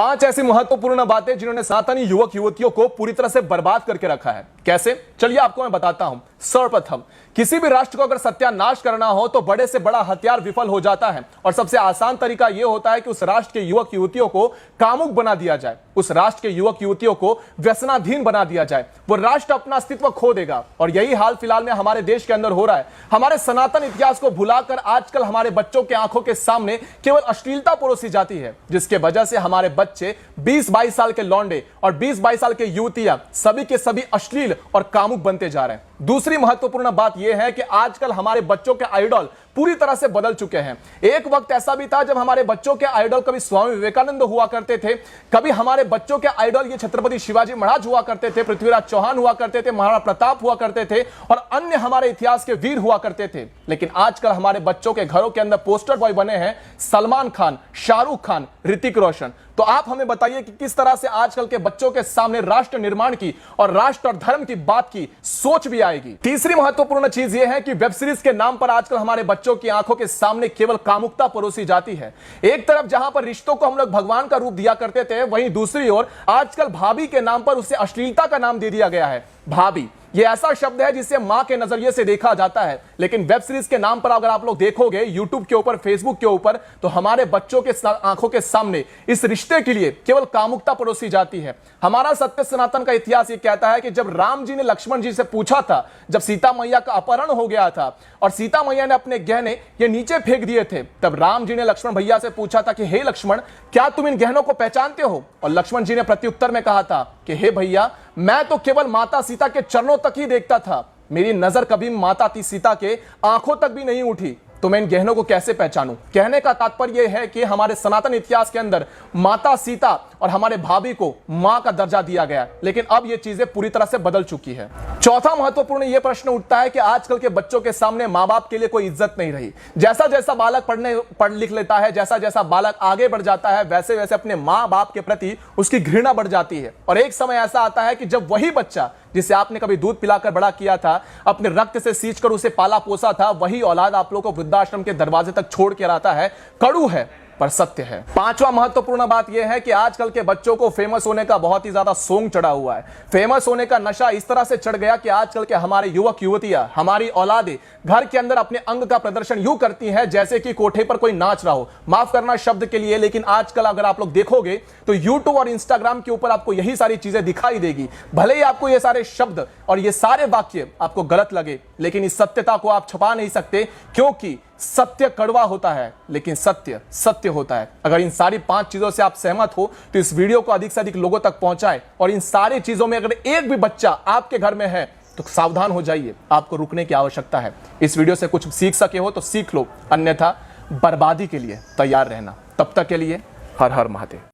5 ऐसी महत्वपूर्ण बातें जिन्होंने सनातनी युवक युवतियों को पूरी तरह से बर्बाद करके रखा है। कैसे? चलिए आपको मैं बताता हूं। सर्वप्रथम, किसी भी राष्ट्र को अगर सत्यानाश करना हो तो बड़े से बड़ा हथियार विफल हो जाता है और सबसे आसान तरीका यह होता है कि उस राष्ट्र के युवक युवतियों को कामुक बना दिया जाए, उस राष्ट्र के युवक युवतियों को व्यसनाधीन बना दिया जाए। वो राष्ट्र अपना अस्तित्व खो देगा और यही हाल फिलहाल में हमारे देश के अंदर हो रहा है। हमारे सनातन इतिहास को भुलाकर आजकल हमारे बच्चों के आंखों के सामने केवल अश्लीलता परोसी जाती है, जिसके वजह से हमारे बच्चे 20-22 साल के लौंडे और 20-22 साल के युवतियां सभी के सभी अश्लील और कामुक बनते जा रहे हैं। दूसरी महत्वपूर्ण बात यह है कि आजकल हमारे बच्चों के आइडल पूरी तरह से बदल चुके हैं। एक वक्त ऐसा भी था जब हमारे बच्चों के आइडल कभी स्वामी विवेकानंद हुआ करते थे, कभी हमारे बच्चों के आइडल ये छत्रपति शिवाजी महाराज हुआ करते थे, पृथ्वीराज चौहान हुआ करते थे, महाराणा प्रताप हुआ करते थे और अन्य हमारे इतिहास के वीर हुआ करते थे। लेकिन आजकल हमारे बच्चों के घरों के अंदर पोस्टर बॉय बने हैं सलमान खान, शाहरुख खान, ऋतिक रोशन। तो आप हमें बताइए कि किस तरह से आजकल के बच्चों के सामने राष्ट्र निर्माण की और राष्ट्र और धर्म की बात की सोच भी आएगी। तीसरी महत्वपूर्ण चीज यह है कि वेब सीरीज के नाम पर आजकल हमारे बच्चों की आंखों के सामने केवल कामुकता परोसी जाती है। एक तरफ जहां पर रिश्तों को हम लोग भगवान का रूप दिया करते थे, वहीं दूसरी ओर आजकल भाभी के नाम पर उसे अश्लीलता का नाम दे दिया गया है। भाभी ये ऐसा शब्द है जिसे मां के नजरिए से देखा जाता है, लेकिन वेब सीरीज के नाम पर अगर आप लोग देखोगे यूट्यूब के ऊपर, फेसबुक के ऊपर, तो हमारे बच्चों के आंखों के सामने इस रिश्ते के लिए केवल कामुकता परोसी जाती है। हमारा सत्य सनातन का इतिहास ये कहता है कि जब राम जी ने लक्ष्मण जी से पूछा था, जब सीता मैया का अपहरण हो गया था और सीता मैया ने अपने गहने ये नीचे फेंक दिए थे, तब राम जी ने लक्ष्मण भैया से पूछा था कि हे लक्ष्मण, क्या तुम इन गहनों को पहचानते हो? और लक्ष्मण जी ने प्रत्युत्तर में कहा था कि हे भैया, मैं तो केवल माता सीता के चरणों तक ही देखता था, मेरी नजर कभी माता सीता के आंखों तक भी नहीं उठी, तो मैं इन गहनों को कैसे पहचानूं? कहने का तात्पर्य यह है कि हमारे सनातन इतिहास के अंदर माता सीता और हमारे भाभी को मां का दर्जा दिया गया, लेकिन अब यह चीजें पूरी तरह से बदल चुकी है। चौथा महत्वपूर्ण यह प्रश्न उठता है कि आजकल के बच्चों के सामने मां बाप के लिए कोई इज्जत नहीं रही। जैसा जैसा बालक पढ़ लिख लेता है, जैसा जैसा बालक आगे बढ़ जाता है, वैसे वैसे अपने मां बाप के प्रति उसकी घृणा बढ़ जाती है और एक समय ऐसा आता है कि जब वही बच्चा जिसे आपने कभी दूध पिलाकर बड़ा किया था, अपने रक्त से सींचकर उसे पाला पोसा था, वही औलाद आप लोगों को वृद्धाश्रम के दरवाजे तक छोड़ के आता है। कड़ू है पर सत्य है। पांचवा महत्वपूर्ण बात यह है कि आजकल के बच्चों को फेमस होने का बहुत ही ज्यादा सोंग चढ़ा हुआ है। फेमस होने का नशा इस तरह से चढ़ गया कि आजकल के हमारे युवक युवतियां, हमारी औलादें घर के अंदर अपने अंग का प्रदर्शन यूं करती हैं जैसे कि कोठे पर कोई नाच रहा हो। माफ करना शब्द के लिए, लेकिन आजकल अगर आप लोग देखोगे तो यूट्यूब और इंस्टाग्राम के ऊपर आपको यही सारी चीजें दिखाई देगी। भले ही आपको ये सारे शब्द और ये सारे वाक्य आपको गलत लगे, लेकिन इस सत्यता को आप छुपा नहीं सकते, क्योंकि सत्य कड़वा होता है लेकिन सत्य सत्य होता है। अगर इन सारी 5 चीजों से आप सहमत हो तो इस वीडियो को अधिक से अधिक लोगों तक पहुंचाएं और इन सारी चीजों में अगर एक भी बच्चा आपके घर में है तो सावधान हो जाइए, आपको रुकने की आवश्यकता है। इस वीडियो से कुछ सीख सके हो तो सीख लो, अन्यथा बर्बादी के लिए तैयार रहना। तब तक के लिए हर हर महादेव।